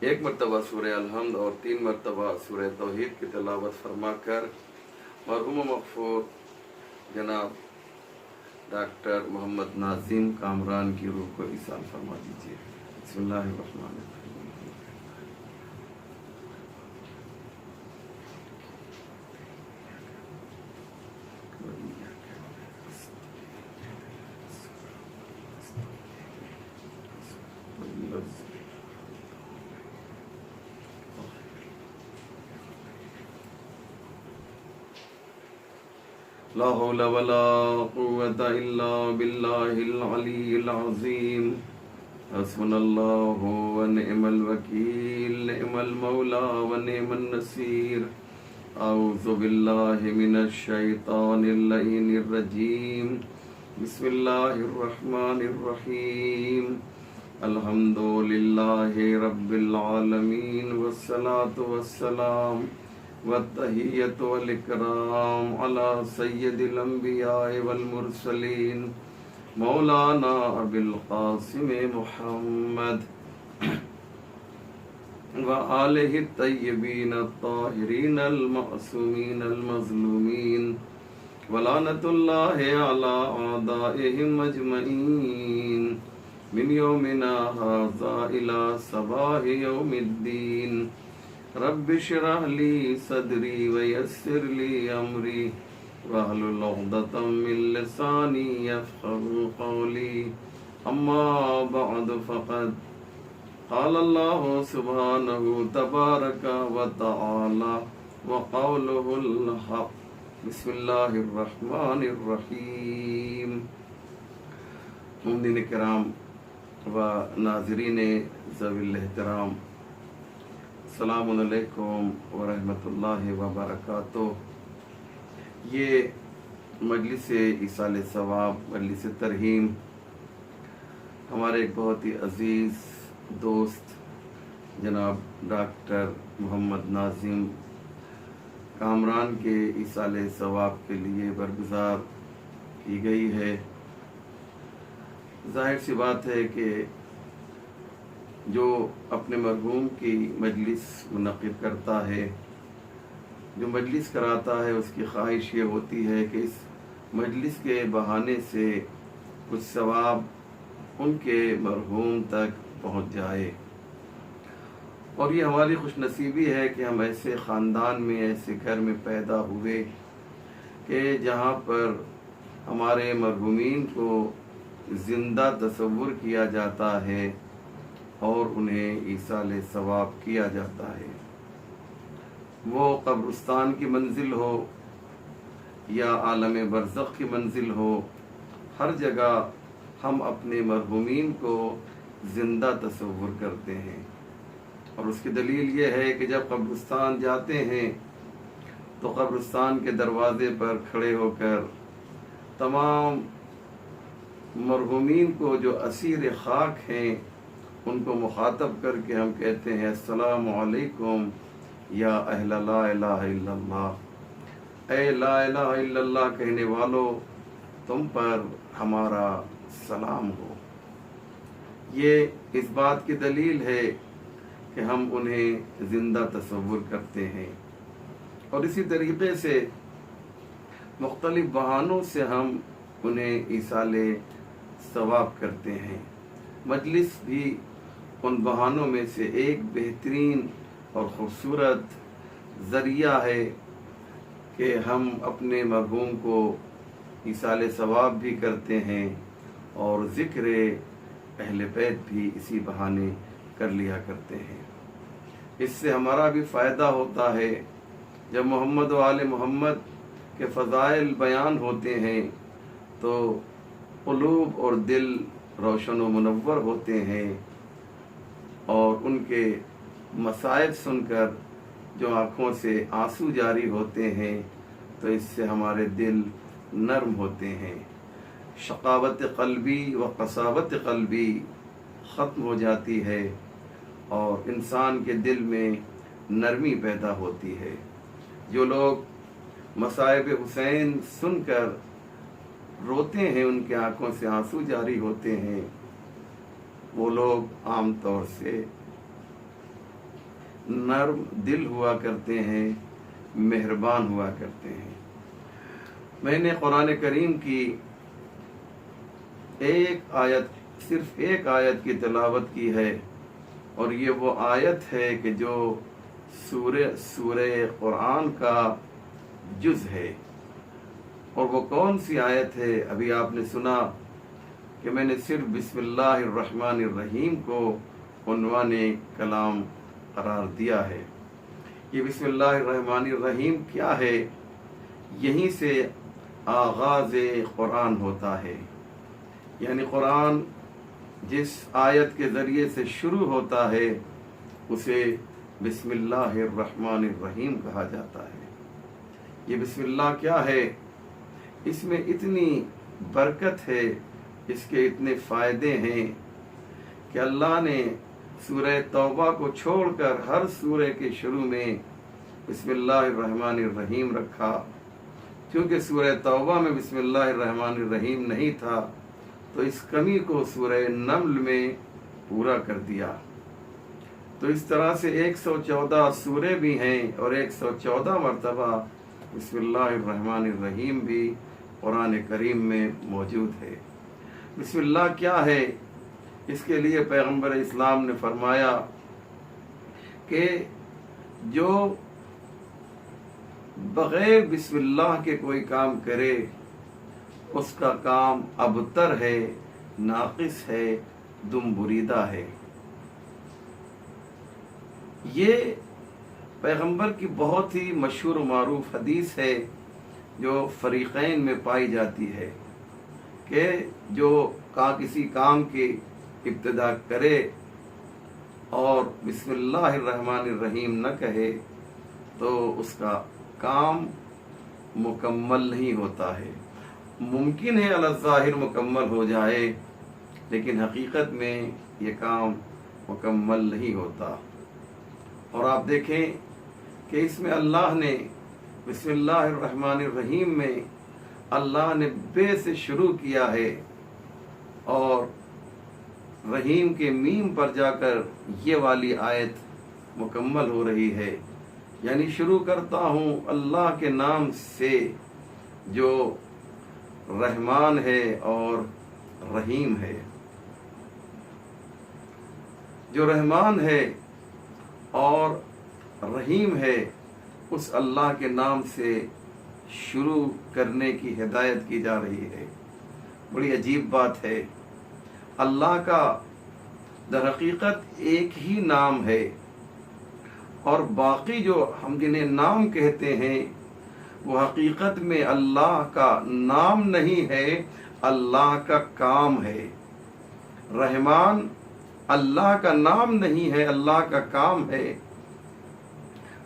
एक मरतबा सूरह अलहम्द और 3 मरतबा सूरह तौहीद की तिलावत फरमा कर मरहूम मग़फ़ूर जनाब डॉक्टर मोहम्मद नाज़िम कामरान की रूह को इसाल फरमा दीजिए। बिस्मिल्लाहिर्रहमानिर्रहीम। ला हौला वला कुव्वता इल्ला बिल्लाहिल अलीय्यिल अज़ीम। हस्बुनल्लाहु व निअमल वकील, निअमल मौला व निअमन नसीर। अऊज़ु बिल्लाहि मिनश शैतानिर लईनिर रजीम। बिस्मिल्लाहिर रहमानिर रहीम। अल्हम्दुलिल्लाहि रब्बिल आलमीन वस्सलातु वस्सलाम वत्तहिय्यतु वल इकराम अला सय्यदिल अंबिया वल मुरसलीन मौलाना अबिल क़ासिम मुहम्मद व आलिहि तय्यबीन अत्ताहिरीन अल मअसूमीन अल मज़लूमीन वलानतुल्लाहि अला आदाइहिम अजमईन मिन यौमिना हाज़ा इला सबाहि यौमिद्दीन। रब्बि इश्रह ली सदरी व यस्सिर ली अमरी वहलुल उक़दतम मिन लिसानी यफ़क़हू क़ौली। अम्मा बअद फ़क़द क़ाल अल्लाहु सुब्हानहु तबारक व तआला व क़ौलुहुल हक़। बिस्मिल्लाहिर रहमानिर रहीम। मुमिनीन किराम व नाज़रीन ज़वील एहतराम, अस्सलामु अलैकुम व रहमतुल्लाहि व बरकातुहू। ये मजलिस इसाले सवाब, मजलिस तरहीम, हमारे एक बहुत ही अज़ीज़ दोस्त जनाब डॉक्टर मोहम्मद नाज़िम कामरान के इसाले सवाब के लिए बरगुज़ार की गई है। ज़ाहिर सी बात है कि जो अपने मरहूम की मजलिस मुनक़िद करता है, जो मजलिस कराता है, उसकी ख्वाहिश ये होती है कि इस मजलिस के बहाने से कुछ सवाब उनके मरहूम तक पहुँच जाए। और ये हमारी खुशनसीबी है कि हम ऐसे ख़ानदान में, ऐसे घर में पैदा हुए कि जहाँ पर हमारे मरहूमीन को ज़िंदा तसव्वुर किया जाता है और उन्हें ईसाले सवाब किया जाता है। वो कब्रिस्तान की मंजिल हो या आलम बरज़ख की मंजिल हो, हर जगह हम अपने मरहूमीन को ज़िंदा तसव्वुर करते हैं। और उसकी दलील ये है कि जब कब्रिस्तान जाते हैं तो कब्रिस्तान के दरवाज़े पर खड़े होकर तमाम मरहूमीन को जो असीर खाक हैं उनको मुखातब करके हम कहते हैं अस्सलामु अलैकुम या अहला ला इलाहा इल्लल्लाह। ऐ ला इलाहा इल्लल्लाह कहने वालों, तुम पर हमारा सलाम हो। ये इस बात की दलील है कि हम उन्हें ज़िंदा तसव्वुर करते हैं। और इसी तरीके से मुख्तलिफ बहानों से हम उन्हें ईसाले सवाब करते हैं। मजलिस भी उन बहानों में से एक बेहतरीन और ख़ूबसूरत ज़रिया है कि हम अपने मरहूम को ईसाले सवाब भी करते हैं और ज़िक्र अहले बैत भी इसी बहाने कर लिया करते हैं। इससे हमारा भी फ़ायदा होता है। जब मोहम्मद व आले मोहम्मद के फ़ज़ाइल बयान होते हैं तो क़ुलूब और दिल रोशन व मुनव्वर होते हैं, और उनके मसाइब सुनकर जो आँखों से आंसू जारी होते हैं तो इससे हमारे दिल नर्म होते हैं। शकावत क़ल्बी व क़सावत क़ल्बी ख़त्म हो जाती है और इंसान के दिल में नरमी पैदा होती है। जो लोग मसाइब हुसैन सुनकर रोते हैं, उनके आंखों से आंसू जारी होते हैं, वो लोग आम तौर से नर्म दिल हुआ करते हैं, मेहरबान हुआ करते हैं। मैंने कुरान करीम की सिर्फ एक आयत की तिलावत की है, और ये वो आयत है कि जो सूरह कुरान का जुज़ है। और वो कौन सी आयत है? अभी आपने सुना कि मैंने सिर्फ बिस्मिल्लाहिर्रहमानिर्रहीम को उन्वाने कलाम करार दिया है। ये बिस्मिल्लाहिर्रहमानिर्रहीम क्या है? यहीं से आगाज़ कुरान होता है, यानी कुरान जिस आयत के ज़रिए से शुरू होता है उसे बिस्मिल्लाहिर्रहमानिर्रहीम कहा जाता है। ये बिस्मिल्लाह क्या है? इसमें इतनी बरकत है, इसके इतने फ़ायदे हैं कि अल्लाह ने सूरह तौबा को छोड़कर हर सूरह के शुरू में बिस्मिल्लाहिर्रहमानिर्रहीम रखा, क्योंकि सूरह तौबा में बिस्मिल्लाहिर्रहमानिर्रहीम नहीं था, तो इस कमी को सूरह नम्ल में पूरा कर दिया। तो इस तरह से 114 सूरह भी हैं और 114 मरतबा बिस्मिल्लाहिर्रहमानिर्रहीम भी कुरान करीम में मौजूद है। बिस्मिल्लाह क्या है? इसके लिए पैगंबर इस्लाम ने फरमाया कि जो बग़ैर बिस्मिल्लाह के कोई काम करे उसका काम अबतर है, नाक़िस है, दुमबुरीदा है। ये पैगंबर की बहुत ही मशहूर और मारूफ हदीस है जो फ़रीक़ैन में पाई जाती है कि जो किसी काम की इब्तिदा करे और बिस्मिल्लाहिर्रहमानिर्रहीम न कहे तो उसका काम मुकम्मल नहीं होता है। मुमकिन है अला ज़ाहिर मुकम्मल हो जाए, लेकिन हकीकत में ये काम मुकम्मल नहीं होता। और आप देखें कि इसमें अल्लाह ने बिस्मिल्लाहिर्रहमानिर्रहीम में अल्लाह ने बे से शुरू किया है और रहीम के मीम पर जाकर ये वाली आयत मुकम्मल हो रही है। यानी शुरू करता हूँ अल्लाह के नाम से जो रहमान है और रहीम है। जो रहमान है और रहीम है उस अल्लाह के नाम से शुरू करने की हिदायत की जा रही है। बड़ी अजीब बात है। अल्लाह का दर हकीकत एक ही नाम है और बाकी जो हम जिन्हें नाम कहते हैं वो हकीकत में अल्लाह का नाम नहीं है, अल्लाह का काम है। रहमान अल्लाह का नाम नहीं है, अल्लाह का काम है।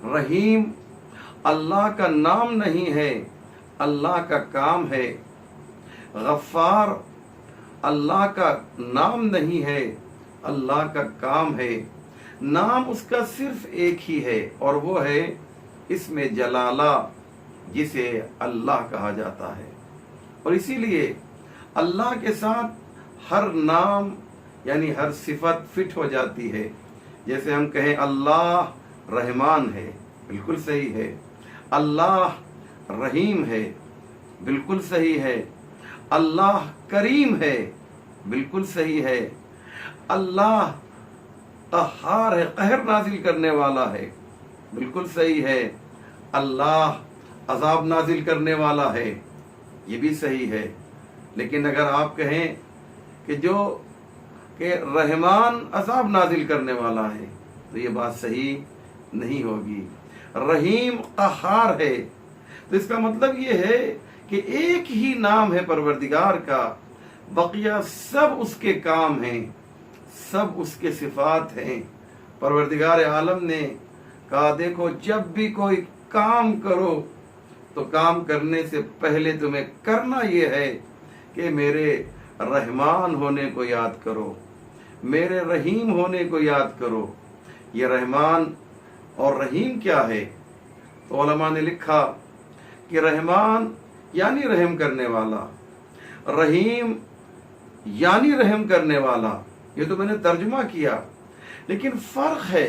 रहीम अल्लाह का नाम नहीं है, अल्लाह का काम है। गफ्फार अल्लाह का नाम नहीं है, अल्लाह का काम है। नाम उसका सिर्फ एक ही है और वो है इसमें जलाला, जिसे अल्लाह कहा जाता है। और इसीलिए अल्लाह के साथ हर नाम यानी हर सिफत फिट हो जाती है। जैसे हम कहें अल्लाह रहमान है, बिल्कुल सही है। अल्लाह रहीम है, बिल्कुल सही है। अल्लाह करीम है, बिल्कुल सही है। अल्लाह क़हार है, कहर नाजिल करने वाला है, बिल्कुल सही है। अल्लाह अजाब नाजिल करने वाला है, ये भी सही है। लेकिन अगर आप कहें कि रहमान अजाब नाजिल करने वाला है तो ये बात सही नहीं होगी। रहीम क़हार है, तो इसका मतलब ये है कि एक ही नाम है परवरदिगार का, बकिया सब उसके काम हैं, सब उसके सिफात हैं। परवरदिगार आलम ने कहा देखो जब भी कोई काम करो तो काम करने से पहले तुम्हें करना ये है कि मेरे रहमान होने को याद करो, मेरे रहीम होने को याद करो। ये रहमान और रहीम क्या है? तो उलमा ने लिखा कि रहमान यानी रहम करने वाला, रहीम यानी रहम करने वाला। ये तो मैंने तर्जुमा किया, लेकिन फर्क है।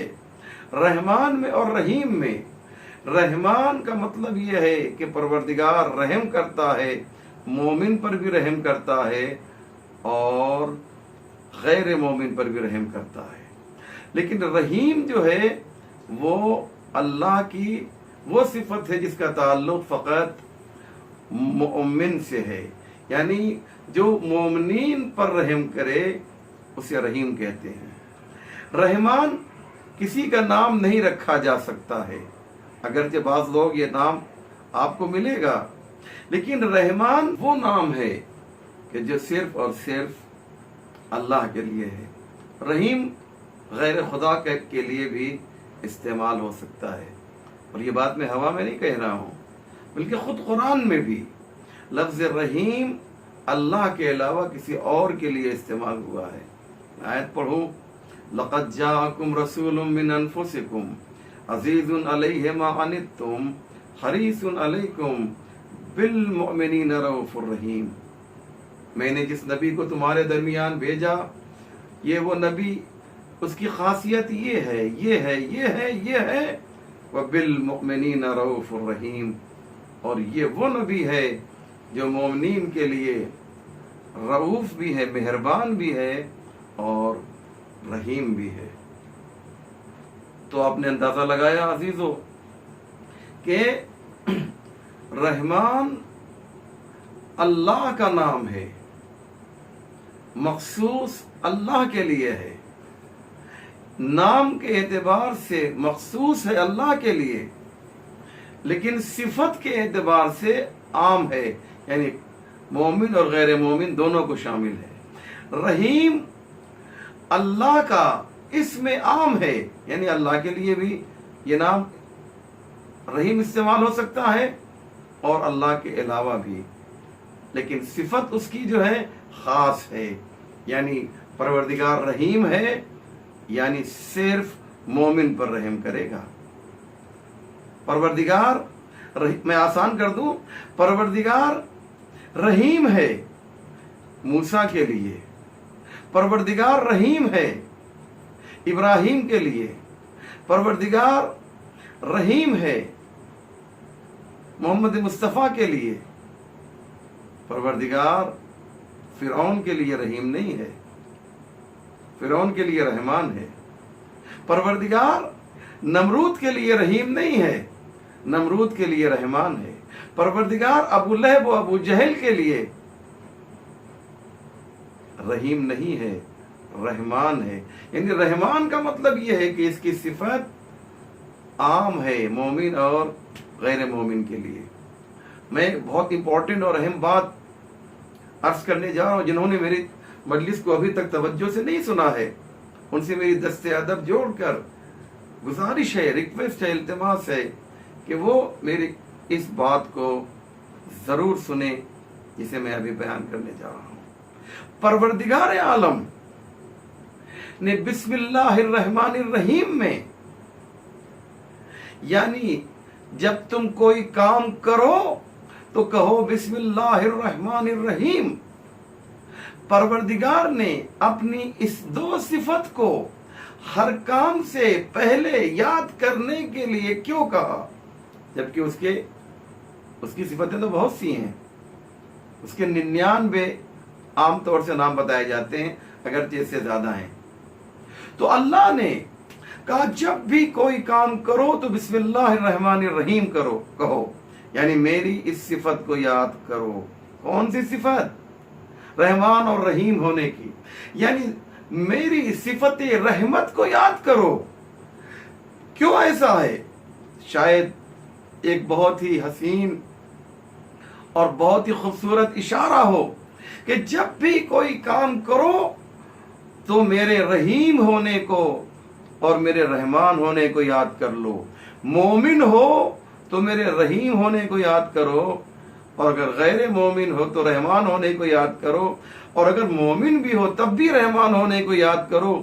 رحمان میں اور رحیم میں رحمان کا مطلب یہ ہے کہ پروردگار رحم کرتا ہے، مومن پر بھی رحم کرتا ہے اور غیر مومن پر بھی رحم کرتا ہے۔ لیکن رحیم جو ہے وہ اللہ کی وہ صفت ہے جس کا تعلق فقط مومن سے ہے، یعنی جو مومنین پر رحم کرے اسے رحیم کہتے ہیں۔ رحمان کسی کا نام نہیں رکھا جا سکتا ہے، اگرچہ بعض لوگ یہ نام آپ کو ملے گا، لیکن رحمان وہ نام ہے کہ جو صرف اور صرف اللہ کے لیے ہے۔ رحیم غیر خدا کے لیے بھی استعمال ہو سکتا ہے، اور یہ بات میں ہوا میں نہیں کہہ رہا ہوں، بلکہ خود قرآن میں بھی لفظ رحیم اللہ کے علاوہ کسی اور کے لیے استعمال ہوا ہے۔ آیت پڑھوں، لَقَدْ جَاءَكُمْ رَسُولٌ مِّنْ أَنفُسِكُمْ عَزِيزٌ عَلَيْهِ مَا عَنِتُّمْ حَرِيصٌ عَلَيْكُمْ بِالْمُؤْمِنِينَ رَءُوفٌ رَحِيمٌ۔ میں نے جس نبی کو تمہارے درمیان بھیجا، یہ وہ نبی، اس کی خاصیت یہ ہے، یہ ہے، یہ ہے، یہ ہے، وَبِالْمُؤْمِنِينَ رَءُوفٌ رَحِيمٌ، اور یہ وہ نبی ہے جو مومنین کے لیے رؤوف بھی ہے، مہربان بھی ہے اور رحیم بھی ہے۔ تو آپ نے اندازہ لگایا عزیزو کہ رحمان اللہ کا نام ہے، مخصوص اللہ کے لیے ہے، نام کے اعتبار سے مخصوص ہے اللہ کے لیے، لیکن صفت کے اعتبار سے عام ہے، یعنی مومن اور غیر مومن دونوں کو شامل ہے۔ رحیم اللہ کا اسم عام ہے، یعنی اللہ کے لیے بھی یہ نام رحیم استعمال ہو سکتا ہے اور اللہ کے علاوہ بھی، لیکن صفت اس کی جو ہے خاص ہے، یعنی پروردگار رحیم ہے، یعنی صرف مومن پر رحم کرے گا۔ پروردگار میں آسان کر دوں، پروردگار رحیم ہے موسیٰ کے لیے، پروردگار رحیم ہے ابراہیم کے لیے، پروردگار رحیم ہے محمد مصطفیٰ کے لیے، پروردگار فرعون کے لیے رحیم نہیں ہے، فرعون کے لیے رحمان ہے۔ پروردگار نمرود کے لیے رحیم نہیں ہے، نمرود کے لیے رحمان ہے۔ پروردگار ابو لہب و ابو جہل کے لیے رحیم نہیں ہے، رحمان ہے۔ یعنی رحمان کا مطلب یہ ہے کہ اس کی صفت عام ہے مومن اور غیر مومن کے لیے۔ میں بہت امپورٹنٹ اور اہم بات عرض کرنے جا رہا ہوں، جنہوں نے میری مجلس کو ابھی تک توجہ سے نہیں سنا ہے، ان سے میری دست ادب جوڑ کر گزارش ہے، ریکویسٹ ہے، التماس ہے کہ وہ میری اس بات کو ضرور سنیں جسے میں ابھی بیان کرنے جا رہا ہوں۔ پروردگار عالم نے بسم اللہ الرحمن الرحیم میں، یعنی جب تم کوئی کام کرو تو کہو بسم اللہ الرحمن الرحیم، پروردگار نے اپنی اس دو صفت کو ہر کام سے پہلے یاد کرنے کے لیے کیوں کہا؟ جبکہ اس کی صفتیں تو بہت سی ہیں، اس کے 99 عام طور سے نام بتائے جاتے ہیں، اگرچہ اس سے زیادہ ہیں۔ تو اللہ نے کہا جب بھی کوئی کام کرو تو بسم اللہ الرحمن الرحیم کہو، یعنی میری اس صفت کو یاد کرو۔ کون سی صفت؟ رحمان اور رحیم ہونے کی، یعنی میری صفت رحمت کو یاد کرو۔ کیوں ایسا ہے؟ شاید ایک بہت ہی حسین اور بہت ہی خوبصورت اشارہ ہو کہ جب بھی کوئی کام کرو تو میرے رحیم ہونے کو اور میرے رحمان ہونے کو یاد کر لو۔ مومن ہو تو میرے رحیم ہونے کو یاد کرو، اور اگر غیر مومن ہو تو رحمان ہونے کو یاد کرو، اور اگر مومن بھی ہو تب بھی رحمان ہونے کو یاد کرو،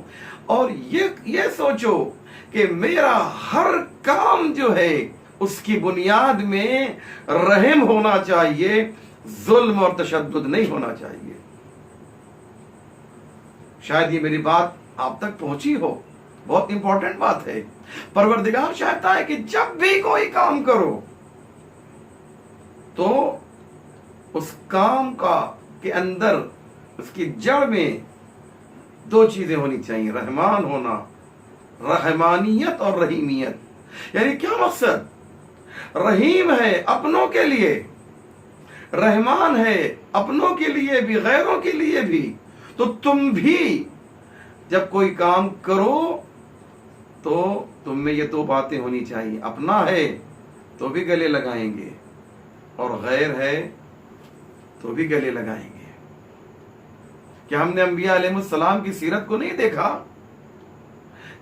اور یہ سوچو کہ میرا ہر کام جو ہے اس کی بنیاد میں رحم ہونا چاہیے، ظلم اور تشدد نہیں ہونا چاہیے۔ شاید یہ میری بات آپ تک پہنچی ہو، بہت امپورٹنٹ بات ہے. پروردگار چاہتا ہے کہ جب بھی کوئی کام کرو تو اس کام کے اندر اس کی جڑ میں دو چیزیں ہونی چاہیے: رحمان ہونا، رحمانیت اور رحیمیت. یعنی کیا مقصد؟ رحیم ہے اپنوں کے لیے، رحمان ہے اپنوں کے لیے بھی غیروں کے لیے بھی. تو تم بھی جب کوئی کام کرو تو تم میں یہ دو باتیں ہونی چاہیے: اپنا ہے تو بھی گلے لگائیں گے اور غیر ہے تو بھی گلے لگائیں گے. کیا ہم نے انبیاء علیہ السلام کی سیرت کو نہیں دیکھا؟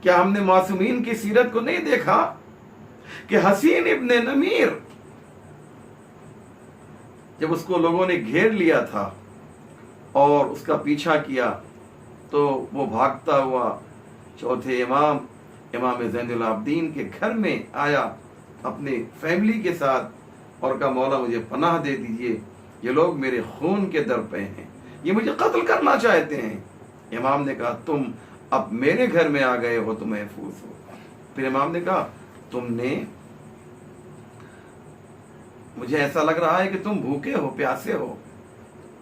کیا ہم نے معصومین کی سیرت کو نہیں دیکھا کہ حسین ابن نمیر جب اس کو لوگوں نے گھیر لیا تھا اور اس کا پیچھا کیا تو وہ بھاگتا ہوا چوتھے امام زین العابدین کے گھر میں آیا اپنی فیملی کے ساتھ اور کہا: مولا مجھے پناہ دے دیجئے، یہ لوگ میرے خون کے در پہ ہیں، یہ مجھے قتل کرنا چاہتے ہیں. امام نے کہا: تم اب میرے گھر میں آ گئے ہو تو محفوظ ہو. پھر امام نے کہا: تم نے، مجھے ایسا لگ رہا ہے کہ تم بھوکے ہو، پیاسے ہو.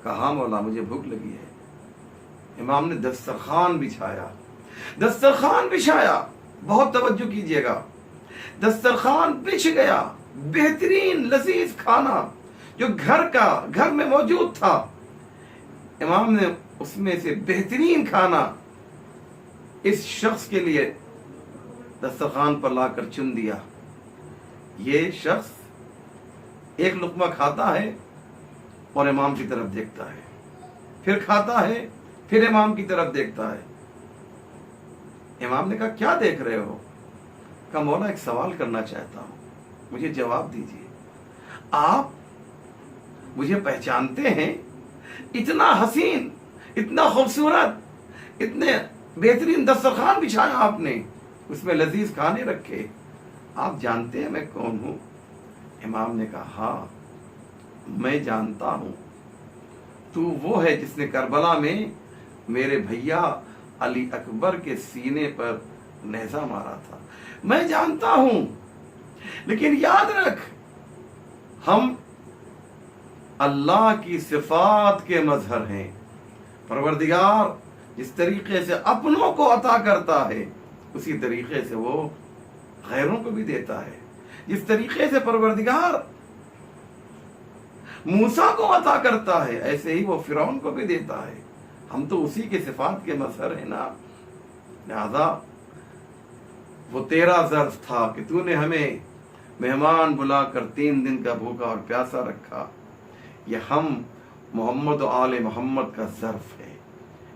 کہا: ہاں مولا مجھے بھوک لگی ہے. امام نے دسترخوان بچھایا. بہت توجہ کیجئے گا. دسترخوان بچھ گیا، بہترین لذیذ کھانا جو گھر میں موجود تھا. امام نے اس میں سے بہترین کھانا اس شخص کے لیے دسترخوان پر لا کر چن دیا. یہ شخص ایک لقمہ کھاتا ہے اور امام کی طرف دیکھتا ہے، پھر کھاتا ہے، پھر امام کی طرف دیکھتا ہے. امام نے کہا: کیا دیکھ رہے ہو؟ کہا: مولا ایک سوال کرنا چاہتا ہوں، مجھے جواب دیجیے. آپ مجھے پہچانتے ہیں؟ اتنا حسین، اتنا خوبصورت، اتنے بہترین دسترخوان بچھایا آپ نے، اس میں لذیذ کھانے رکھے، آپ جانتے ہیں میں کون ہوں؟ امام نے کہا: ہاں میں جانتا ہوں، تو وہ ہے جس نے کربلا میں میرے بھیا علی اکبر کے سینے پر نیزہ مارا تھا. میں جانتا ہوں، لیکن یاد رکھ، ہم اللہ کی صفات کے مظہر ہیں. پروردگار جس طریقے سے اپنوں کو عطا کرتا ہے اسی طریقے سے وہ غیروں کو بھی دیتا ہے. جس طریقے سے پروردگار موسیٰ کو عطا کرتا ہے ایسے ہی وہ فرعون کو بھی دیتا ہے. ہم تو اسی کے صفات کے مظہر ہیں نا. لہذا وہ تیرا ظرف تھا کہ تو نے ہمیں مہمان بلا کر 3 دن کا بھوکا اور پیاسا رکھا. یہ ہم محمد و آل محمد کا ظرف ہے،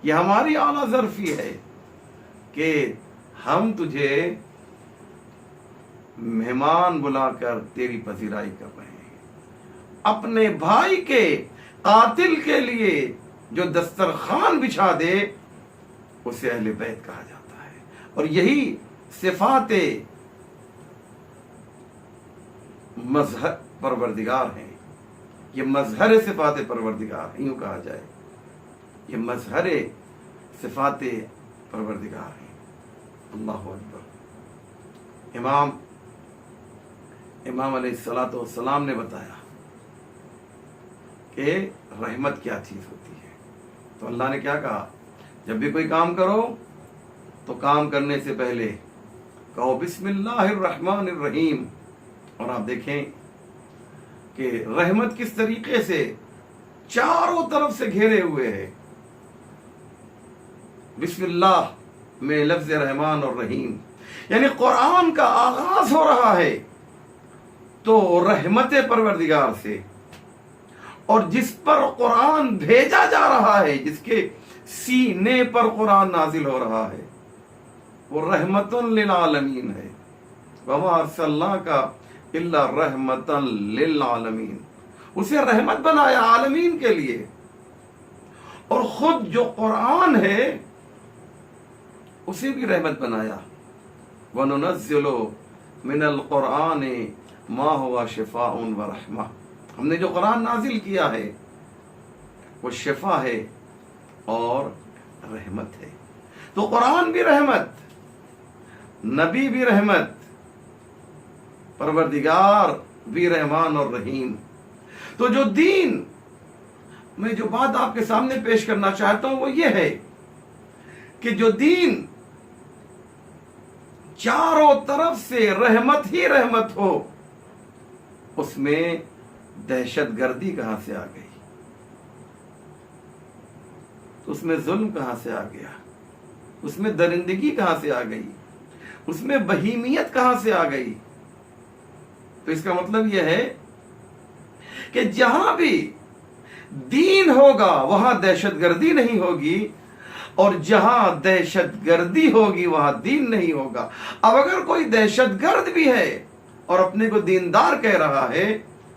یہ ہماری اعلیٰ ظرفی ہے کہ ہم تجھے مہمان بلا کر تیری پذیرائی کر رہے ہیں. اپنے بھائی کے قاتل کے لیے جو دسترخوان بچھا دے اسے اہل بیت کہا جاتا ہے. اور یہی صفات مظہر پروردگار ہیں، یہ مظہر صفات پروردگار ہیں، یوں کہا جائے یہ مظہر صفات پروردگار ہیں. اللہ اکبر. امام علیہ السلام نے بتایا کہ رحمت کیا چیز ہوتی ہے. تو اللہ نے کیا کہا؟ جب بھی کوئی کام کرو تو کام کرنے سے پہلے کہو بسم اللہ الرحمن الرحیم. اور آپ دیکھیں کہ رحمت کس طریقے سے چاروں طرف سے گھیرے ہوئے ہے. بسم اللہ میں لفظ رحمان اور رحیم، یعنی قرآن کا آغاز ہو رہا ہے تو رحمت پروردگار سے، اور جس پر قرآن بھیجا جا رہا ہے، جس کے سینے پر قرآن نازل ہو رہا ہے، وہ رحمت للعالمین ہے. وما ارسلناک الا رحمت للعالمین. اسے رحمت بنایا عالمین کے لیے. اور خود جو قرآن ہے اسے بھی رحمت بنایا. وَنُنَزِّلُ مِنَ الْقُرْآنِ مَا هُوَ شِفَاءٌ وَرَحْمَةٌ. ہم نے جو قرآن نازل کیا ہے وہ شفا ہے اور رحمت ہے. تو قرآن بھی رحمت नबी भी रहमत, परवरदिगार भी रहमान और रहीम। तो जो दीन, मैं जो बात आपके सामने पेश करना चाहता हूं वो ये है कि जो दीन चारों तरफ से रहमत ही रहमत हो, उसमें दहशतगर्दी कहां से आ गई, तो उसमें जुल्म कहां से आ गया, उसमें दरिंदगी कहां से आ गई, उसमें बहीमियत कहां से आ गई। तो इसका मतलब यह है कि जहां भी दीन होगा वहां दहशतगर्दी नहीं होगी, और जहां दहशतगर्दी होगी वहां दीन नहीं होगा। अब अगर कोई दहशतगर्द भी है और अपने को दीनदार कह रहा है,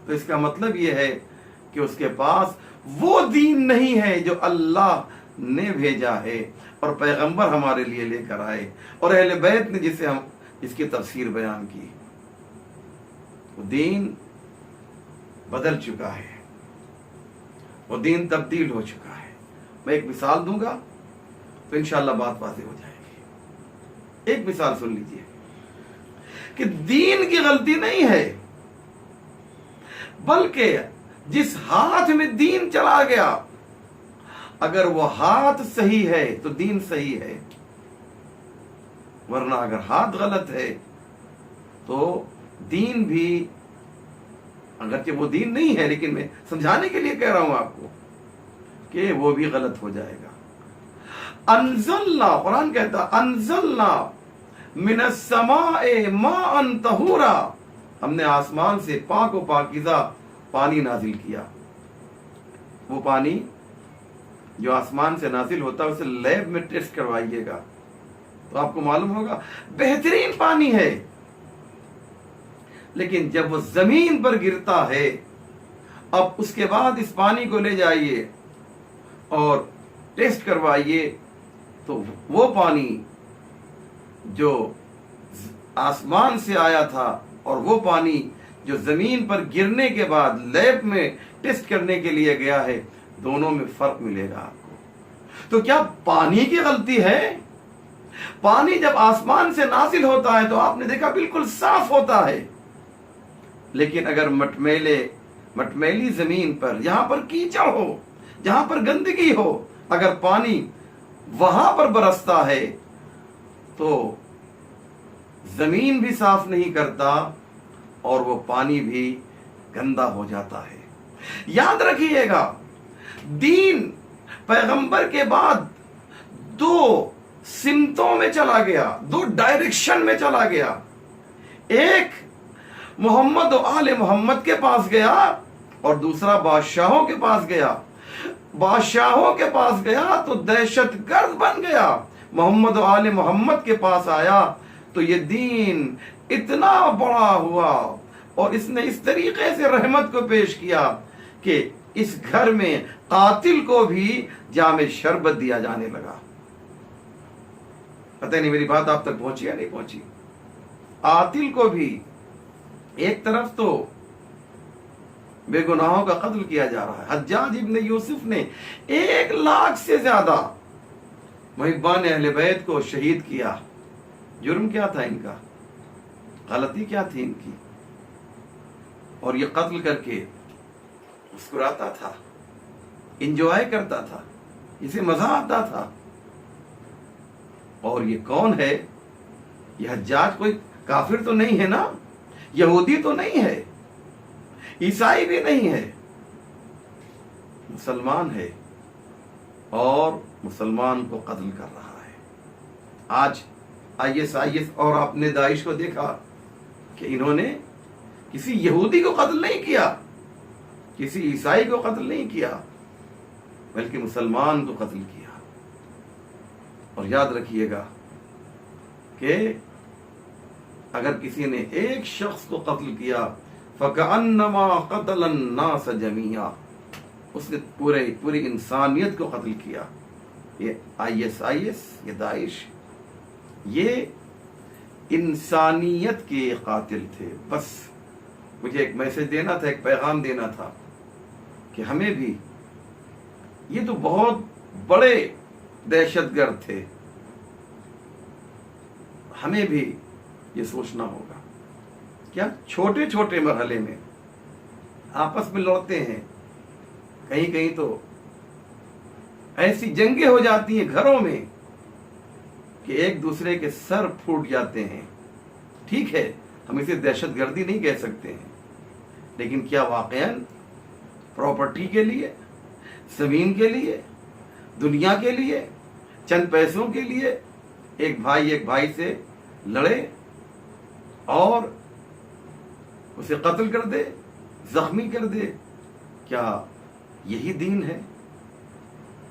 तो इसका मतलब यह है कि उसके पास वो दीन नहीं है जो अल्लाह ने भेजा है और पैगंबर हमारे लिए लेकर आए और अहले बैत ने जिसे हम इसकी तफसीर बयान की। वो दीन बदल चुका है, वो दीन तब्दील हो चुका है। मैं एक मिसाल दूंगा तो इंशाअल्लाह बात वाज़ेह हो जाएगी। एक मिसाल सुन लीजिए कि दीन की गलती नहीं है, बल्कि जिस हाथ में दीन चला गया, अगर वो हाथ सही है तो दीन सही है, वरना अगर हाथ गलत है तो दीन भी, अगरचे वो दीन नहीं है लेकिन मैं समझाने के लिए कह रहा हूं आपको कि वो भी गलत हो जाएगा। अनज़लना, कुरान कहता अनज़लना मिनस समाए माअन तहूरा, हमने आसमान से पाक व पाकीज़ा पानी नाजिल किया। वो पानी जो आसमान से नाजिल होता है उसे लैब में टेस्ट करवाइएगा तो आपको मालूम होगा बेहतरीन पानी है, लेकिन जब वो जमीन पर गिरता है, अब उसके बाद इस पानी को ले जाइए और टेस्ट करवाइए तो वो पानी जो आसमान से आया था और वो पानी जो जमीन पर गिरने के बाद लैब में टेस्ट करने के लिए गया है, दोनों में फर्क मिलेगा आपको। तो क्या पानी की गलती है? पानी जब आसमान से नाजिल होता है तो आपने देखा बिल्कुल साफ होता है, लेकिन अगर मटमैली जमीन पर, जहां पर कीचड़ हो, जहां पर गंदगी हो, अगर पानी वहां पर बरसता है तो जमीन भी साफ नहीं करता और वो पानी भी गंदा हो जाता है। याद रखिएगा, दीन पैगंबर के बाद दो सिमतों में चला गया, दो डायरेक्शन में चला गया। एक मोहम्मद और आले मोहम्मद के पास गया और दूसरा बादशाहों के पास गया। बादशाहों के पास गया तो दहशतगर्द बन गया, मोहम्मद और आले मोहम्मद के पास आया तो ये दीन इतना बड़ा हुआ और इसने इस तरीके से रहमत को पेश किया कि इस घर में कातिल को भी जामे शरबत दिया जाने लगा। पता नहीं मेरी बात आप तक पहुंची या नहीं पहुंची। कातिल को भी, एक तरफ तो बेगुनाहों का कत्ल किया जा रहा है, हज्जाज इब्न यूसुफ ने 1 लाख से ज्यादा मुहिब्बान अहले बैत को शहीद किया। जुर्म क्या था इनका, गलती क्या थी इनकी, और ये कत्ल करके मुस्कुराता था, इंजॉय करता था, इसे मजा आता था। और ये कौन है? ये हज्जाज कोई काफिर तो नहीं है ना, यहूदी तो नहीं है, ईसाई भी नहीं है, मुसलमान है और मुसलमान को कत्ल कर रहा है। आज आईएस और आपने दाइश को देखा कि इन्होंने किसी यहूदी को कत्ल नहीं किया, किसी ईसाई को कत्ल नहीं किया, बल्कि मुसलमान को कत्ल किया। और याद रखिएगा कि अगर किसी ने एक शख्स को कत्ल किया, फकअन्नमा क़तलन नास जमीआ, उसने पूरी इंसानियत को कत्ल किया। ये आईएस, ये दाइश, ये इंसानियत के कातिल थे। बस मुझे एक मैसेज देना था, एक पैगाम देना था कि हमें भी, ये तो बहुत बड़े दहशतगर्द थे, हमें भी ये सोचना होगा। क्या छोटे छोटे मरहले में आपस में लड़ते हैं, कहीं कहीं तो ऐसी जंगें हो जाती हैं घरों में कि एक दूसरे के सर फूट जाते हैं। ठीक है, हम इसे दहशतगर्दी नहीं कह सकते हैं, लेकिन क्या वाकईन प्रॉपर्टी के लिए, जमीन के लिए, दुनिया के लिए, चंद पैसों के लिए एक भाई से लड़े और उसे कत्ल कर दे, जख्मी कर दे? क्या यही दीन है?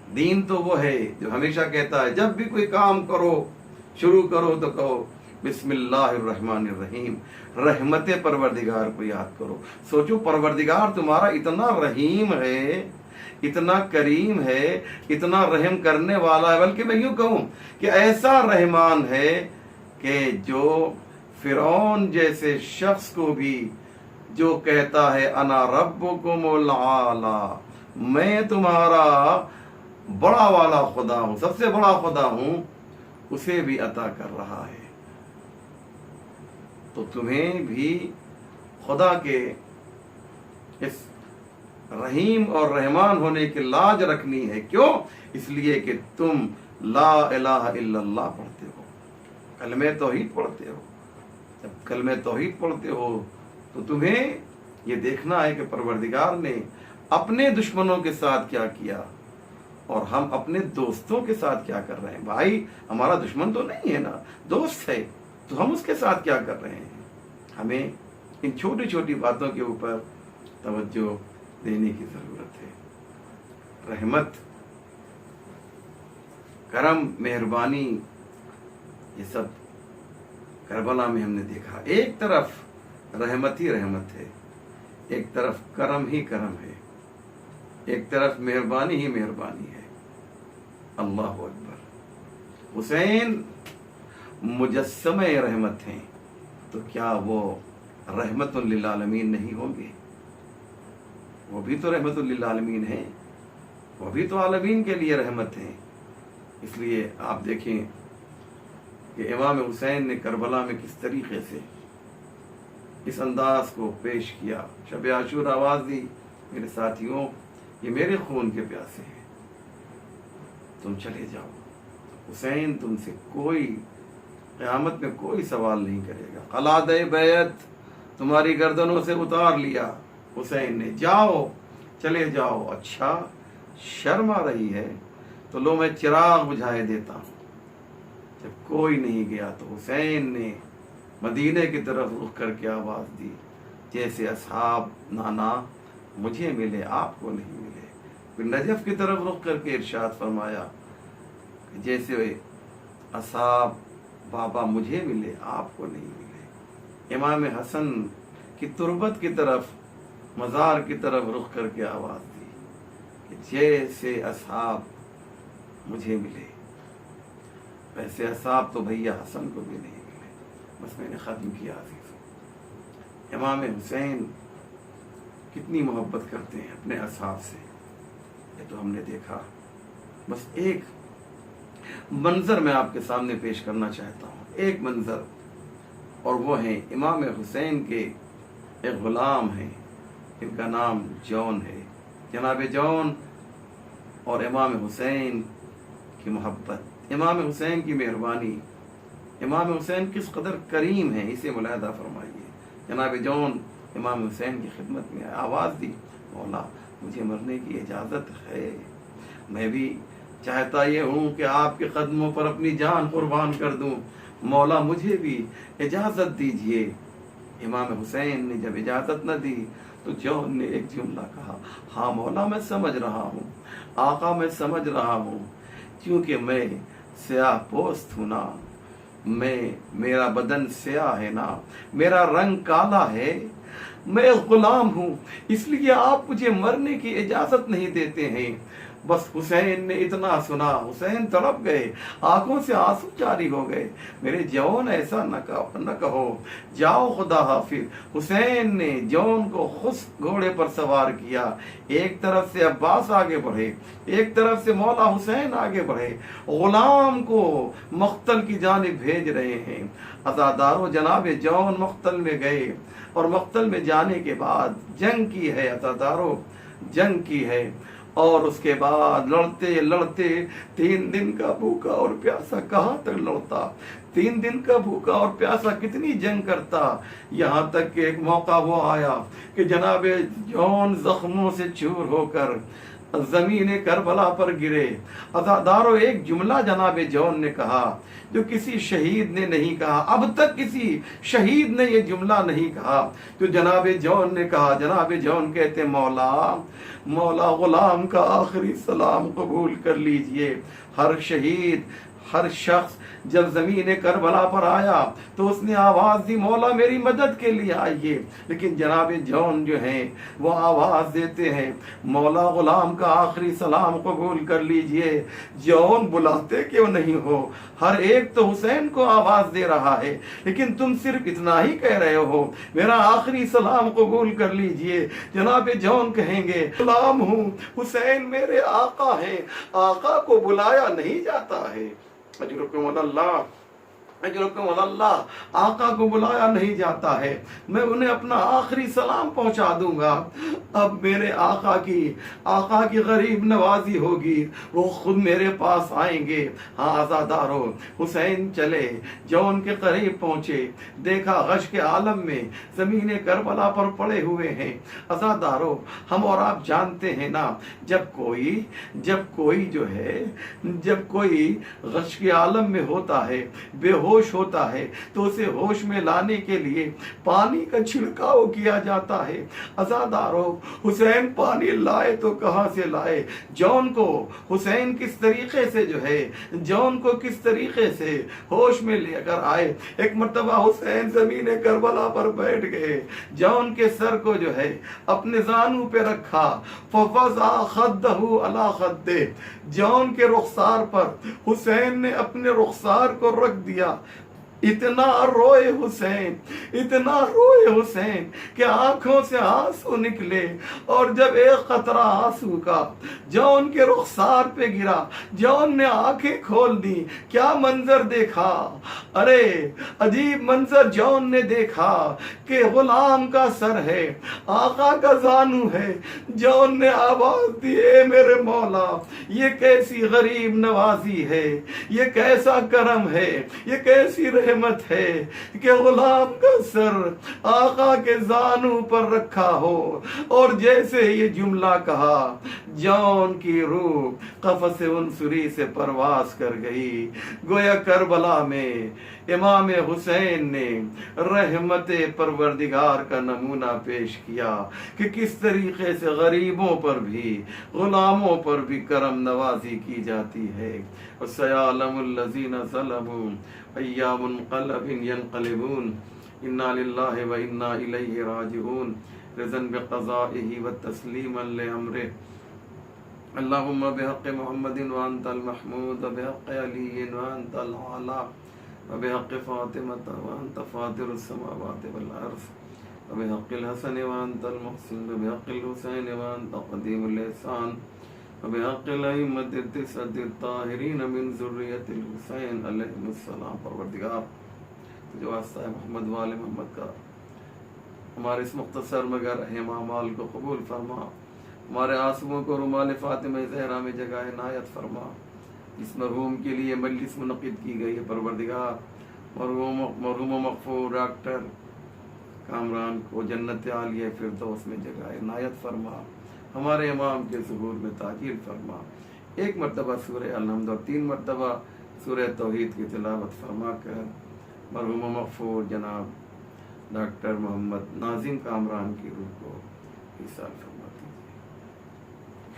दीन तो वो है जो हमेशा कहता है जब भी कोई काम करो, शुरू करो तो कहो बिस्मिल्लाहिर्रहमानिर्रहीम, रहमत परवरदिगार को याद करो। सोचो, परवरदिगार तुम्हारा इतना रहीम है, इतना करीम है, इतना रहम करने वाला है, बल्कि मैं यूं कहूं कि ऐसा रहमान है कि जो फिरौन जैसे शख्स को भी जो कहता है अना रब्बुकुमुल आला, मैं तुम्हारा बड़ा वाला खुदा हूं, सबसे बड़ा खुदा हूं, उसे भी अता कर रहा है। तो तुम्हें भी खुदा के इस रहीम और रहमान होने की लाज रखनी है। क्यों? इसलिए कि तुम ला इलाहा इल्लल्लाह पढ़ते हो, कलमे तौहीद पढ़ते हो। जब कलमे तौहीद पढ़ते हो तो तुम्हें ये देखना है कि परवरदिगार ने अपने दुश्मनों के साथ क्या किया और हम अपने दोस्तों के साथ क्या कर रहे हैं। भाई हमारा दुश्मन तो नहीं है ना, दोस्त है, तो हम उसके साथ क्या कर रहे हैं। हमें इन छोटी छोटी बातों के ऊपर तवज्जो देने की जरूरत है। रहमत, करम, मेहरबानी, ये सब करबला में हमने देखा। एक तरफ रहमत ही रहमत है, एक तरफ करम ही करम है, एक तरफ मेहरबानी ही मेहरबानी है। अल्लाह अकबर। हुसैन मुजस्समे रहमत हैं, तो क्या वो रहमतुल लिल आलमीन नहीं होंगे? वो भी तो रहमतुल लिल आलमीन हैं, वो भी तो आलमीन के लिए रहमत हैं। इसलिए आप देखें कि इमाम हुसैन ने करबला में किस तरीके से इस अंदाज को पेश किया। शब आशूरा आवाज दी, मेरे साथियों ये मेरे खून के प्यासे हैं, तुम चले जाओ। हुसैन तुमसे कोई क़यामत में कोई सवाल नहीं करेगा। कलादे बैत तुम्हारी गर्दनों से उतार लिया हुसैन ने, जाओ, चले जाओ। अच्छा, शर्म आ रही है तो लो मैं चिराग बुझाए देता हूँ। जब कोई नहीं गया तो हुसैन ने मदीने की तरफ रुख करके आवाज दी, जैसे असहाब नाना मुझे मिले आपको नहीं मिले। फिर नजफ की तरफ रुख करके इरशाद फरमाया, जैसे असहाब बाबा मुझे मिले आपको नहीं मिले। इमाम हसन की तुरबत की तरफ, मज़ार की तरफ रुख करके आवाज दी कि जैसे असहाब मुझे मिले वैसे असहाब तो भैया हसन को भी नहीं मिले। बस मैंने ख़त्म किया। इमाम हुसैन कितनी मोहब्बत करते हैं अपने असहाब से, ये तो हमने देखा। बस एक मंजर मैं आपके सामने पेश करना चाहता हूँ, एक मंजर, और वो है इमाम हुसैन के एक गुलाम हैं, इनका नाम जौन है। जनाब जौन और इमाम हुसैन की मोहब्बत, इमाम हुसैन की मेहरबानी, इमाम हुसैन किस कदर करीम है, इसे मुलाहदा फरमाइए। जनाब जौन इमाम हुसैन की खिदमत में आवाज़ दी, मौला मुझे मरने की इजाज़त है, मैं भी चाहता ये हूँ कि आपके कदमों पर अपनी जान कुर्बान कर दूँ, मौला मुझे भी इजाज़त दीजिए। इमाम हुसैन ने जब इजाज़त न दी तो जौन ने एक जुमला कहा, हाँ मौला मैं समझ रहा हूँ, आका मैं समझ रहा हूँ, क्योंकि मैं स्याह पोस्त हूँ ना, मेरा बदन स्याह है ना, मेरा रंग काला है, मैं गुलाम हूँ, इसलिए आप मुझे मरने की इजाज़त नहीं देते हैं। बस हुसैन ने इतना सुना, हुसैन तड़प गए, आंखों से आंसू जारी हो गए। मेरे जौन ऐसा न कहो, जाओ खुदा हाफिज। हुसैन ने जौन को खुद घोड़े पर सवार किया। एक तरफ से अब्बास आगे बढ़े, एक तरफ से मौला हुसैन आगे बढ़े, गुलाम को मख्तल की जानिब भेज रहे हैं। अज़ादारों, जनाब जौन मख्तल में गए और मख्तल में जाने के बाद जंग की है, अज़ादारों जंग की है। और उसके बाद लड़ते लड़ते 3 दिन का भूखा और प्यासा कहाँ तक लड़ता, 3 दिन का भूखा और प्यासा कितनी जंग करता। यहाँ तक कि एक मौका वो आया कि जनाब जौन जख्मों से चूर होकर जमीन करबला पर गिरे। अज़ादारों, एक जुमला जनाब जौन ने कहा जो किसी शहीद ने नहीं कहा, अब तक किसी शहीद ने ये जुमला नहीं कहा जो जनाब जौन ने कहा। जनाब जौन कहते, मौला मौला गुलाम का आखिरी सलाम कबूल कर लीजिए। हर शहीद, हर शख्स जब जमीन करबला पर आया तो उसने आवाज दी, मौला मेरी मदद के लिए आइए। लेकिन जनाब जौन जो हैं वो आवाज देते हैं, मौला गुलाम का आखिरी सलाम कबूल कर लीजिए। जौन बुलाते क्यों नहीं हो? हर एक तो हुसैन को आवाज दे रहा है, लेकिन तुम सिर्फ इतना ही कह रहे हो, मेरा आखिरी सलाम कबूल कर लीजिए। जनाब जौन कहेंगे, गुलाम हूँ, हुसैन मेरे आका हैं, आका को बुलाया नहीं जाता है। अजरुकुम अल्लाह, अजरुकुम अल्लाह, आका को बुलाया नहीं जाता है। मैं उन्हें अपना आखिरी सलाम पहुंचा दूंगा। अब मेरे आका की गरीब नवाजी होगी, वो खुद मेरे पास आएंगे। हाँ आज़ादारों, हुसैन चले, जौन के करीब पहुंचे, देखा गश के आलम में जमीन करबला पर पड़े हुए हैं। आज़ादारों, हम और आप जानते हैं ना, जब कोई जो है, जब कोई गश के आलम में होता है, बेहोश होता है, तो उसे होश में लाने के लिए पानी का छिड़काव किया जाता है। अज़ादारों, हुसैन पानी लाए तो कहां से लाए? जौन को हुसैन किस तरीके से जो है, जौन को किस तरीके से होश में लेकर आए। एक मर्तबा हुसैन जमीन करबला पर बैठ गए, जौन के सर को जो है अपने जानू पे रखा, फफज़ा खद्दहु अला खद्दे, जौन के रुखसार पर हुसैन ने अपने रुखसार को रख दिया। इतना रोए हुसैन कि आंखों से आंसू निकले। और जब एक कतरा आंसू का जौन के रुखसार पे गिरा, जौन ने आंखें खोल दी, क्या मंजर देखा। अरे अजीब मंजर जौन ने देखा कि गुलाम का सर है, आका का जानू है। जौन ने आवाज दी, ए मेरे मौला, ये कैसी गरीब नवाजी है, ये कैसा करम है, ये कैसी रहमत है कि गुलाम का सर आका के जानू पर रखा हो। और जैसे ये जुमला कहा, जौन की रूह कफ़स उनसुरी से परवास कर गई। गोया करबला में इमाम हुसैन ने रहमत परवरदिगार का नमूना पेश किया कि किस तरीके से गरीबों पर भी, गुलामों पर भी करम नवाजी की जाती है। वसयअलमुल्लज़ीना ज़लमू अय्यामुनक़लबिन यनक़लिबून, इन्ना लिल्लाहि व इन्ना इलैहि राजिऊन, रिज़न बिक़ज़ाइहि व तस्लीमन लिअम्रिहि। अल्लाहुम्मा बिहक़्क़ि मुहम्मदिन व अंतल महमूद व बिहक़्क़ि अलीय्यिन व अंतल आला व बिहक़्क़ि फ़ातिमत व अंत फ़ातिरुस समावाति वल अर्ज़ व बिहक़्क़िल हसन व अंतल मुहसिन व बिहक़्क़िल हुसैन व अंत क़दीमुल ihसान व बिहक़्क़िल अइम्मतित तिस्अतित ताहिरीन मिन ज़ुर्रियतिल हुसैन अलैहिस्सलाम। परवरदिगार, जो वास्ता है मोहम्मद वाले मोहम्मद का, हमारे इस मुख्तसर मगर अहम अमाल को कबूल फरमा। हमारे आंसुओं को रुमाल फातिमा ज़हरा में जगह इनायत फरमा। इस मरहूम के लिए मजलिस मुनक़िद की गई है। परवरदिगार, मरहूम मग़फ़ूर डॉक्टर कामरान को जन्नत आलिया फ़िरदौस में जगह इनायत फरमा। हमारे इमाम के ज़ुहूर में ताजील फरमा। 1 मरतबा सूरह अल-हम्द और 3 मरतबा सूरह तौहीद की तिलावत फरमा कर मरहूम मग़फ़ूर जनाब डॉक्टर मोहम्मद नाज़िम कामरान की रूह को ईसाल फरमाती।